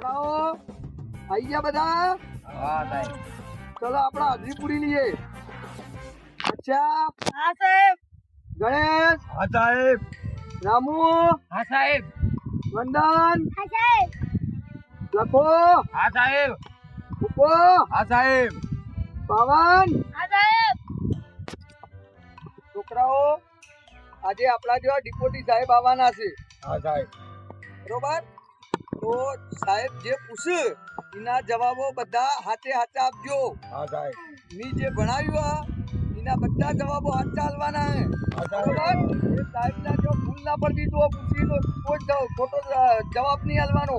છોકરાઓ આવી ગયા બધા? હા સાહેબ. ચલો આપણે હાજરી પૂરી લઈએ. અચ્છા હા સાહેબ. ગણેશ, હા સાહેબ. રામુ, હા સાહેબ. વંદન, હા સાહેબ. લખો, હા સાહેબ. ઉકો, હા સાહેબ. પાવન. હા સાહેબ. છોકરાઓ આજે આપણા જેવા ડિપોટી સાહેબ આવવાના છે, હા સાહેબ. બરોબર? તો સાહેબ જે પૂછે એના જવાબો બધા હાથે હાથે આપજો. હા સાહેબ. મી જે ભણાવ્યું એના બધા જવાબો હાથે આલવાના હે. હા સાહેબ. બરોબર? એ સાહેબના જો ભૂલ ના પડતી તો પૂછી તો કોઈ ખોટો જવાબ નહીં આલવાનો.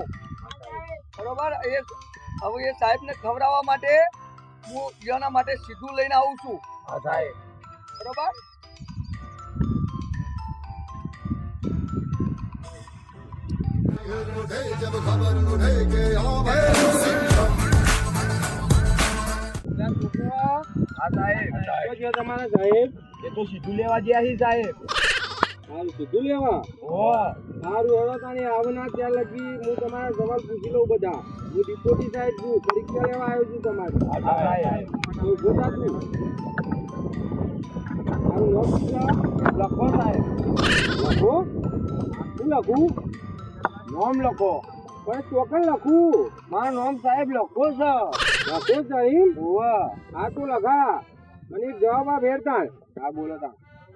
બરોબર? હવે એ સાહેબને ખવડાવવા માટે હું એના માટે સીધું લઈને આવું છું. હા સાહેબ. બરોબર? जब खबर मुझे के છોકરા હા સાહેબ. તો જો તમારા સાહેબ એ તો સીધું લેવા ગયા છે સાહેબ. મારું સીધું લેવા ઓ સારું હેડો તાણી આવના ત્યાં લગી હું તમારા સવાલ પૂછી લઉં બધા. હું ડિપોટી સાહેબ છું, પરીક્ષા લેવા આવ્યો છું તમારી. હા સાહેબ. તો ઉભો થા તું. મારું નામ પૂછા. લખો સાહેબ. લખો? શું લખું? નામ લખો. પણ ચોકન લખું. મારું નામ સાહેબ લખો છે. લખો સાહેબ? ઓવા. હા તું લખા. અને એક જવાબ આ ફેરતા. હા બોલો તા.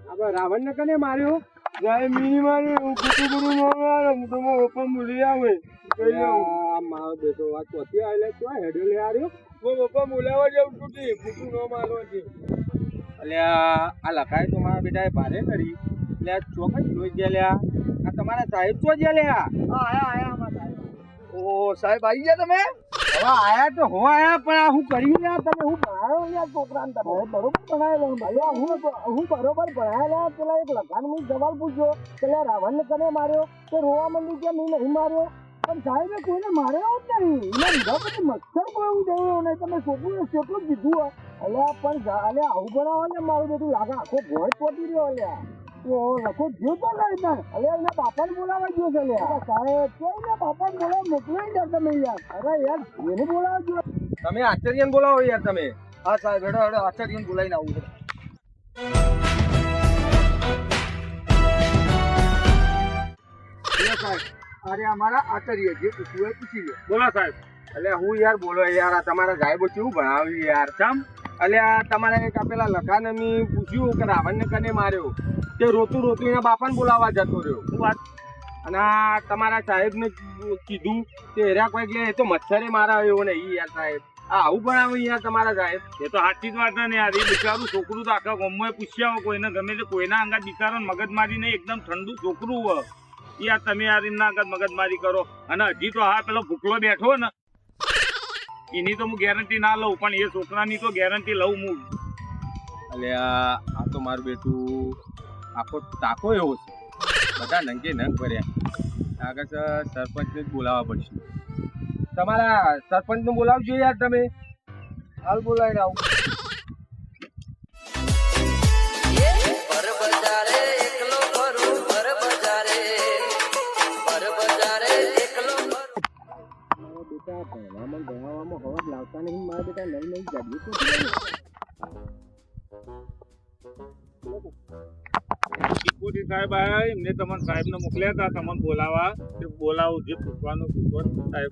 આપણે રાવણને કને માર્યો? સાહેબ મી મારે કુટુંબનું નામ આવે હું તો ઓપન ભૂલી આવે. મારો બેટો વાત ચોથી આવેલા તો હેડો લે આર્યો. હું પપ્પા બોલાવા જાઉં છું કે કુટું નામ આવ્યો છે. અલ્યા આ લખાય તો મારા બેટાએ ભારે કરી. એટલે આ ચોકન જોઈ ગયા લ્યા. આ તમારા સાહેબ તો જ્યાં લ્યા. આયા અમારા સાહેબ. ઓ સાહેબ આવી ગયા તમે? હવે આયા તો હો આયા પણ આ હું કર્યું યાર તમે હું ભણાયો યાર છોકરાને તમે બરોબર ભણાયેલો ભલે હું બરોબર ભણાયેલા પેલા એક લખાણ માં સવાલ પૂછ્યો પેલા રાવણને કને માર્યો તે રોવા મંડી કે મેં નહીં માર્યો પણ સાહેબે કોઈને માર્યો જ નહીં એના લીધા પછી મચ્છર કોઈ એવું દેવું નહીં તમે છોકરીને કેટલું કીધું અલ્યા પણ અલ્યા આવું ભણાવો ને મારું બધું લાગે આખો ભોય પહોંચી રહ્યો અલ્યા તો લખો જો તો લઈ જાય અલ્યા એના બાપાને બોલાવા ગયો છે અલ્યા સાહેબ કે એના બાપાને બોલાવા મોકલાઈ જાય તમે યાર અરે યાર એને બોલાવા ગયો તમે આચાર્યને બોલાવો યાર તમે. હા સાહેબ હેડો હેડો આચાર્યને બોલાવીને આવું છે. સાહેબ અરે અમારા આચાર્ય જે પૂછવું હોય પૂછી લે. બોલો સાહેબ. અલ્યા હું યાર બોલો યાર આ તમારા સાહેબો કેવું ભણાવ્યું યાર. ચમ અલ્યા તમારે એક પેલા લખાને મેં પૂછ્યું કે રાવણને કને માર્યો તે રોતું રોતું એના બાપાને બોલાવવા જતો રહ્યો. શું વાત અને આ તમારા સાહેબને કીધું કે હેરા કોઈ કે એ તો મચ્છરે મારા એવો નહીં યાર સાહેબ. આ આવું ભણાવ્યું યાર તમારા સાહેબ. એ તો સાચી જ વાત ને યાર એ બિચારું છોકરું તો આખા ગામમાં પૂછ્યા હોય કોઈને ગમે તે કોઈના અંગત બિચારો મગજમારી નહીં એકદમ ઠંડુ છોકરું હોય યાર તમે યાર એમના અંગત મગજમારી કરો અને હજી તો હા પેલો ભૂખલો બેઠો ને એની તો હું ગેરંટી ના લઉં પણ એ છોકરાની તો ગેરંટી લઉં હું. અલ્યા આ તો મારું બેટું આખો ટાકો એવો છે બધા નંગે નંગ ભર્યા. આગળ સરપંચને જ બોલાવવા પડશે. તમારા સરપંચને બોલાવજો યાર તમે. હાલ બોલાવીને આવું. બેટા ભણવામાં હવા લાવતા નહીં મારા બેટા નવી નવી ગાડીઓ ડિપોટી સાહેબ આયા એમને તમને સાહેબને મોકલ્યા હતા તમને બોલાવા તે બોલાવું જે પૂછવાનું પૂછો સાહેબ.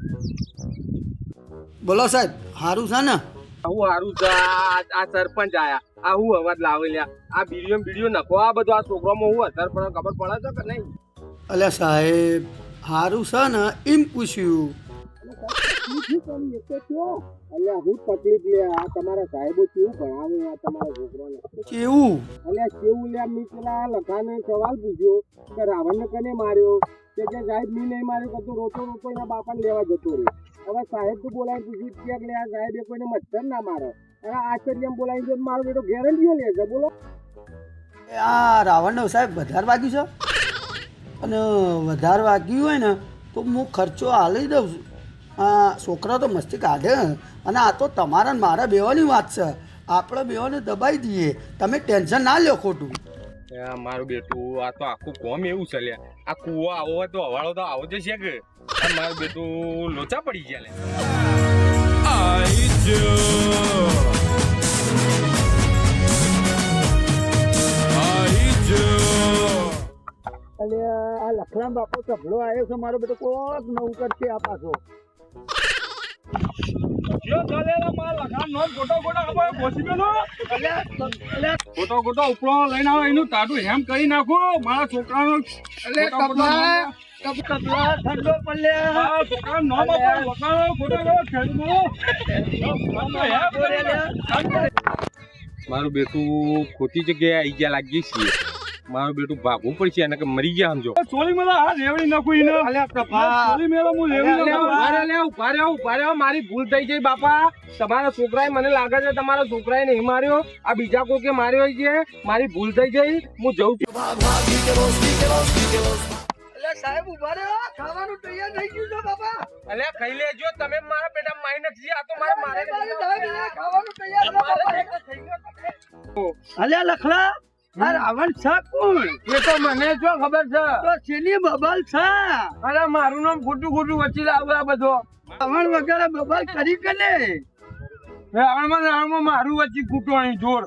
બોલો સાહેબ સારું છે ને? હું હારું છે. આ સરપંચ આયા આ હું અવાજ લાવી લ્યા આ બીડીઓ નખો આ બધું આ છોકરામાં હું અસર પડે ખબર પડે છે કે નહીં? અલ્યા સાહેબ સારું છે ને એમ પૂછ્યું. અલ્યા હું તકલીફ લે આ તમારા સાહેબો કેવું ભણાવે આ તમારા છોકરાને કેવું? અલ્યા કેવું લે મેં પેલા લખાને સવાલ પૂછ્યો કે રાવણને કને માર્યો કે સાહેબ મી નહીં માર્યો તો રોતો રોતો એના બાપાને લેવા જતો રહ્યો. હવે સાહેબ તો બોલાવી પૂછ્યું કે લે આ સાહેબ કોઈને મચ્છર ના મારે અને આશ્ચર્ય બોલાવી મારો બેટો ગેરંટીઓ લે છે. બોલો આ રાવણનો સાહેબ વધારે વાગ્યું છે અને વધારે વાગ્યું હોય ને તો હું ખર્ચો હાલી દઉં છું. આ છોકરા તો મસ્તી કાઢે અને આ તો તમારા ને મારા બેવાની વાત છે. આપણે બેવાને દબાઈ દઈએ તમે ટેન્શન ના લો ખોટું. મારું બેટું આ તો આખું કોમ એવું છે લ્યા. આ કૂવો આવો હોય તો હવાળો તો આવો જ છે કે આ મારું બેટું લોચા પડી ગયા લે. અલે આ લખરામ બાપો સભલો આવ્યો છે મારો બેટો કોક નવું કરશે આ પાછો ગોટો ઉપરો લઈને આવો એનું તાટું હેમ કરી નાખો મારા છોકરાનો. ઠંડો પડ્યા છોકરાનું નામ આપો, વખાણો, ખોટો મારું બેટું ખોટી જગ્યાએ આવી ગયા લાગી છીએ. મારું બેટું ભાગવું પડશે અને કે મરી ગયા સમજો. ચોલી મને આ રેવડી નાખું એને. ચોલી મેળો હું રેવડી નાખું. મારી ભૂલ થઈ ગઈ બાપા. તમારા છોકરાએ મને લાગે છે તમારા છોકરાએ નહીં માર્યો, આ બીજા કોકે માર્યો છે. મારી ભૂલ થઈ ગઈ, હું જઉં છું. સાહેબ ઉભા રહ્યો ખાવાનું તૈયાર થઈ ગયું છે બાપા અલ્યા ખાઈ લેજો તમે. મારા પેટા માઈ નથી. આ તો મારે ખાવાનું તૈયાર અલ્યા લખલા આ રાવણ છે કોણ એ તો મને શું ખબર છે. તો શેની બબલ છે અરે મારું નામ ખોટું ખોટું વચ્ચે લાવે આ બધો. રાવણ વગેરે બબલ કરી કે ને રાવણમાં મારું વચ્ચે કૂટવાની જોર.